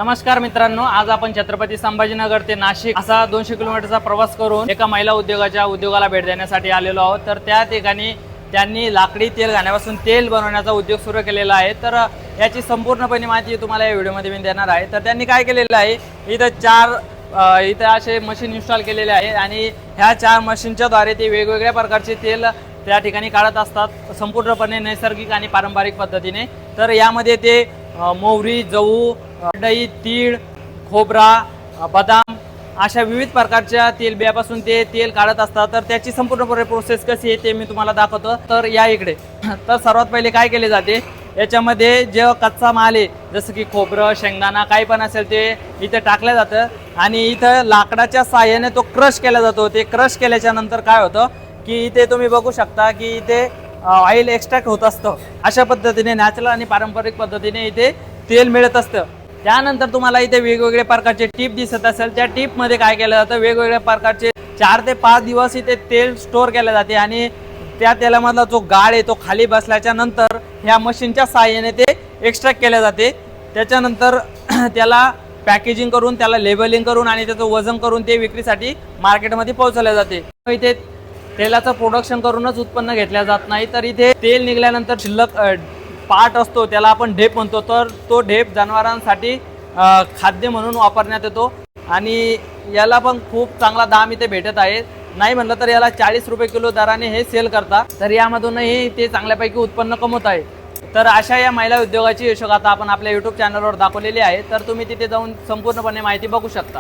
नमस्कार मित्रांनो, आज आपण छत्रपती संभाजीनगर ते नाशिक असा 200 किलोमीटरचा प्रवास करून एका महिला उद्योगाला भेट देण्यासाठी आलेलो आहोत। तर त्या ठिकाणी त्यांनी लाकडी तेल घाण्यापासून तेल बनवण्याचा उद्योग सुरू केलेला आहे। तर याची संपूर्णपणे माहिती तुम्हाला या व्हिडिओमध्ये मी देणार आहे। तर त्यांनी काय केलेलं आहे, इथं असे मशीन इन्स्टॉल केलेले आहे आणि ह्या 4 मशीनच्या द्वारे ते वेगवेगळ्या प्रकारचे तेल त्या ठिकाणी काढत असतात, संपूर्णपणे नैसर्गिक आणि पारंपरिक पद्धतीने। तर यामध्ये ते मोहरी, जवू, दही, तीळ, खोबरा, बदाम अशा विविध प्रकारच्या तेल बियापासून ते तेल काढत असतात। तर त्याची संपूर्णपणे प्रोसेस कशी आहे ते मी तुम्हाला दाखवतो। तर या इकडे तर सर्वात पहिले काय केले जाते, याच्यामध्ये जे कच्चा माल आहे जसं की खोबरं, शेंगदाणा काही पण असेल ते इथे टाकलं जातं आणि इथं लाकडाच्या साहाय्याने तो क्रश केला जातो। ते क्रश केल्याच्या नंतर काय होतं की इथे तुम्ही बघू शकता की इथे ऑइल एक्स्ट्रॅक्ट होत असतं। अशा पद्धतीने नॅचरल आणि पारंपरिक पद्धतीने इथे तेल मिळत असतं। त्यानंतर तुम्हाला इथे वेगवेगळ्या प्रकारचे टीप दिसत असेल, त्या टीप मध्ये काय केलं जातं, वेगवेगळ्या प्रकारचे 4 ते 5 दिवस इथे तेल स्टोअर केले जाते आणि त्या तेलामधला जो गाळ आहे तो खाली बसल्याच्या नंतर ह्या मशीनच्या साहाय्याने ते एक्स्ट्रॅक्ट केले जाते। त्याच्यानंतर त्याला पॅकेजिंग करून, त्याला लेबलिंग करून आणि त्याचं वजन करून ते विक्रीसाठी मार्केटमध्ये पोहोचवले जाते। इथे तेलाचं प्रोडक्शन करूनच उत्पन्न घेतल्या जात नाही, तर इथे तेल निघाल्यानंतर शिल्लक पार्ट असतो त्याला आपण ढेप म्हणतो। तर तो ढेप जनावरांसाठी खाद्य म्हणून वापरण्यात येतो आणि याला पण खूप चांगला दाम इथे भेटत आहे। नाही म्हणलं तर याला 40 रुपये किलो दराने हे सेल करतात। तर यामधूनही ते चांगल्यापैकी उत्पन्न कमवत आहे। तर अशा या महिला उद्योगाची यशोगाथा आपण आपल्या YouTube चॅनलवर दाखवलेली आहे। तर तुम्ही तिथे जाऊन संपूर्णपणे माहिती बघू शकता।